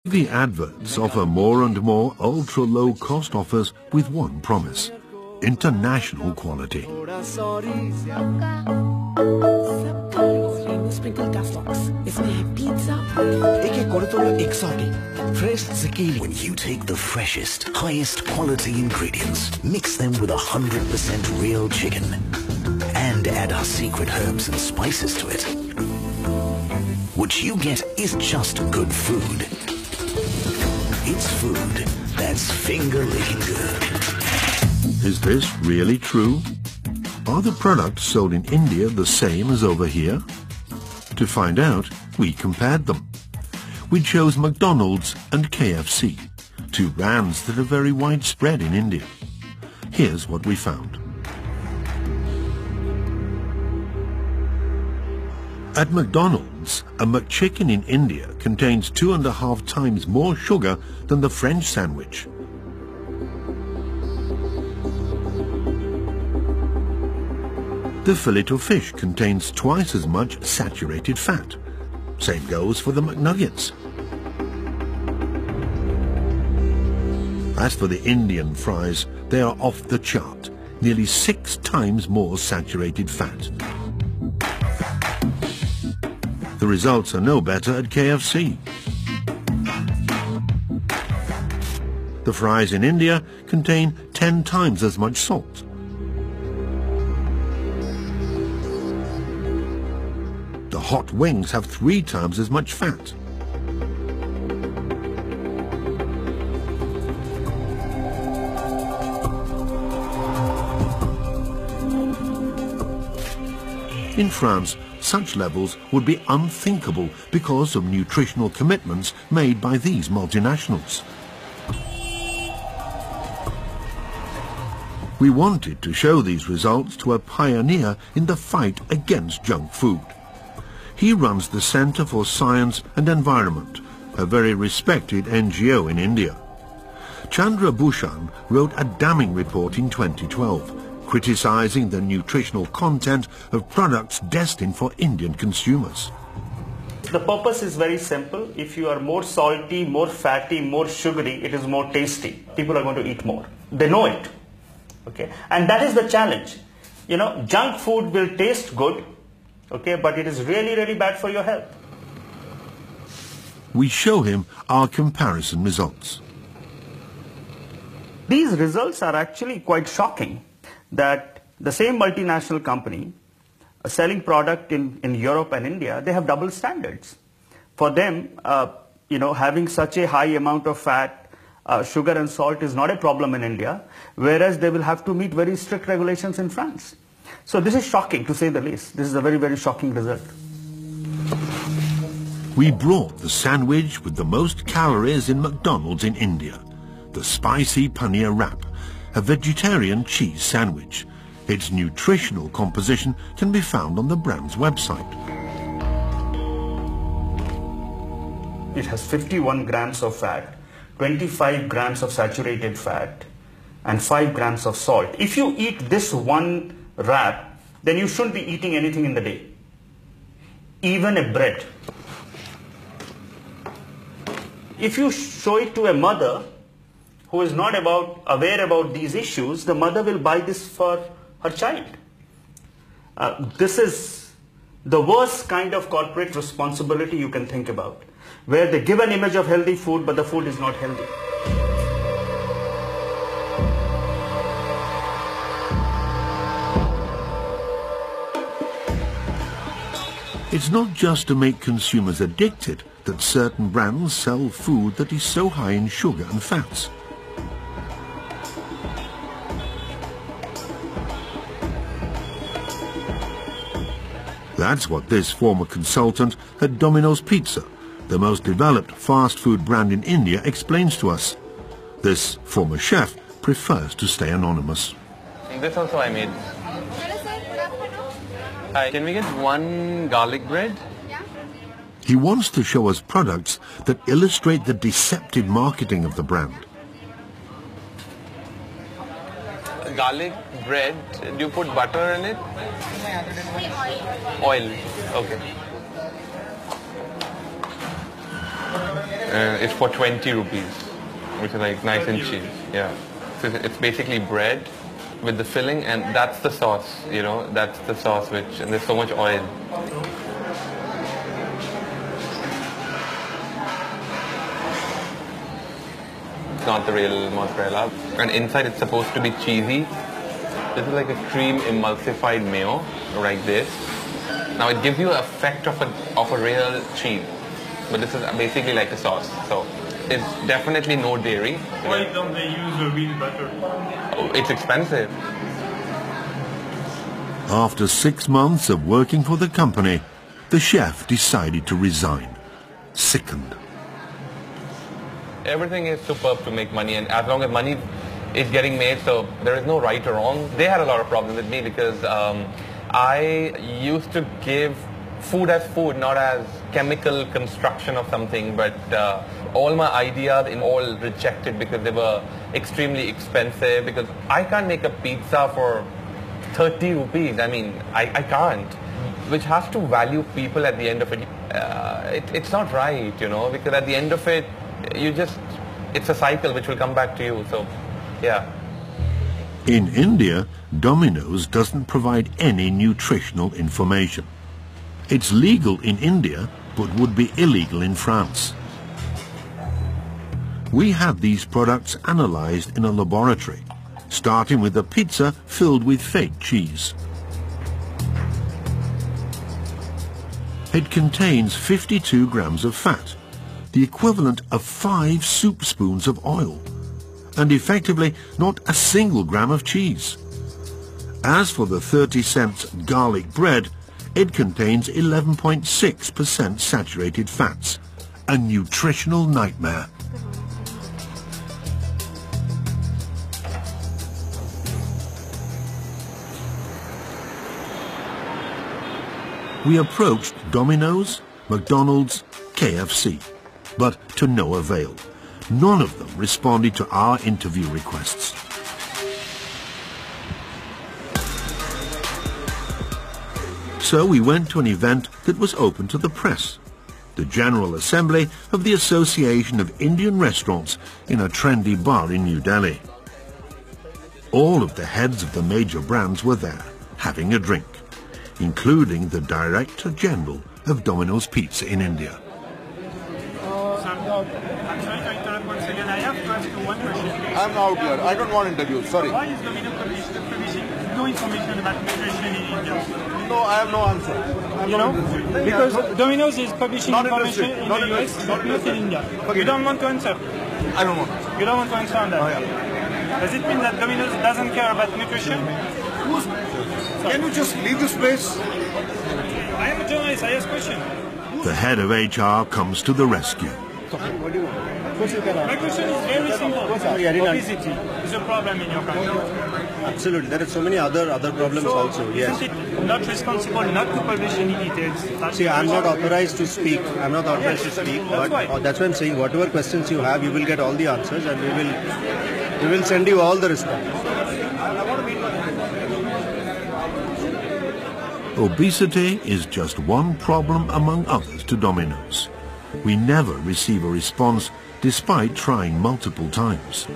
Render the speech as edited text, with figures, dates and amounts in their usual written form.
The adverts offer more and more ultra-low cost offers with one promise: international quality. When you take the freshest, highest quality ingredients, mix them with 100% real chicken, and add our secret herbs and spices to it, what you get is just good food. It's food that's finger-licking good. Is this really true? Are the products sold in India the same as over here? To find out, we compared them. We chose McDonald's and KFC, two brands that are very widespread in India. Here's what we found. At McDonald's, a McChicken in India contains 2.5 times more sugar than the French sandwich. The fillet of fish contains twice as much saturated fat. Same goes for the McNuggets. As for the Indian fries, they are off the chart, nearly 6 times more saturated fat. The results are no better at KFC. The fries in India contain 10 times as much salt. The hot wings have 3 times as much fat. In France, such levels would be unthinkable because of nutritional commitments made by these multinationals. We wanted to show these results to a pioneer in the fight against junk food. He runs the Centre for Science and Environment, a very respected NGO in India. Chandra Bhushan wrote a damning report in 2012, criticizing the nutritional content of products destined for Indian consumers. The purpose is very simple. If you are more salty, more fatty, more sugary, it is more tasty. People are going to eat more. They know it. Okay? And that is the challenge. You know, junk food will taste good, okay, but it is really, really bad for your health. We show him our comparison results. These results are actually quite shocking, that the same multinational company selling product in Europe and India, they have double standards. For them, having such a high amount of fat, sugar and salt is not a problem in India, whereas they will have to meet very strict regulations in France. So this is shocking, to say the least. This is a very, very shocking result. We brought the sandwich with the most calories in McDonald's in India, the spicy paneer wrap, a vegetarian cheese sandwich. Its nutritional composition can be found on the brand's website. It has 51 grams of fat, 25 grams of saturated fat, and 5 grams of salt. If you eat this one wrap, then you shouldn't be eating anything in the day, even a bread. If you show it to a mother who is not aware about these issues, the mother will buy this for her child. This is the worst kind of corporate responsibility you can think about, where they give an image of healthy food, but the food is not healthy. It's not just to make consumers addicted that certain brands sell food that is so high in sugar and fats. That's what this former consultant at Domino's Pizza, the most developed fast food brand in India, explains to us. This former chef prefers to stay anonymous. This also I made. Hi, can we get one garlic bread? Yeah. He wants to show us products that illustrate the deceptive marketing of the brand. Garlic bread, do you put butter in it? Oil. Okay. It's for 20 rupees, which is like nice and cheap. Yeah. So it's basically bread with the filling, and that's the sauce, you know, that's the sauce and there's so much oil. It's not the real mozzarella. And inside it's supposed to be cheesy. This is like a cream emulsified mayo, like this. Now it gives you an effect of a real cheese, but this is basically like a sauce. So it's definitely no dairy. Why don't they use real butter? Oh, it's expensive. After 6 months of working for the company, the chef decided to resign, sickened. Everything is superb to make money, and as long as money is getting made, so there is no right or wrong. They had a lot of problems with me because I used to give food as food, not as chemical construction of something, but all my ideas in all rejected because they were extremely expensive, because I can't make a pizza for 30 rupees. I mean, I can't, which has to value people at the end of it. It's not right, you know, because at the end of it, it's a cycle which will come back to you, so yeah. In India, Domino's doesn't provide any nutritional information. It's legal in India, but would be illegal in France. We had these products analyzed in a laboratory, starting with a pizza filled with fake cheese. It contains 52 grams of fat, the equivalent of 5 soup spoons of oil, and effectively not a single gram of cheese. As for the 30-cent garlic bread, it contains 11.6% saturated fats, a nutritional nightmare. We approached Domino's, McDonald's, KFC, but to no avail. None of them responded to our interview requests. So we went to an event that was open to the press, the General Assembly of the Association of Indian Restaurants in a trendy bar in New Delhi. All of the heads of the major brands were there, having a drink, including the Director General of Domino's Pizza in India. I'm sorry to interrupt once again. I have to ask you one question. I'm out here. I don't want interviews. Sorry. Why is Domino's publishing no information about nutrition in India? No, I have no answer. You know, because Domino's is publishing information in the US, but not in India. You don't want to answer. I don't want. You don't want to answer on that. Oh, yeah. Does it mean that Domino's doesn't care about nutrition? Can you just leave this place? I am a journalist. I ask questions. The head of HR comes to the rescue. What do you want? My question is very simple. Obesity is a problem in your country. Absolutely. There are so many other problems also. Yes. Isn't it not responsible not to publish any details? See, I'm not authorized to speak. I'm not authorized to speak. But that's why I'm saying whatever questions you have, you will get all the answers, and we will send you all the responses. Obesity is just one problem among others to Domino's. We never receive a response despite trying multiple times.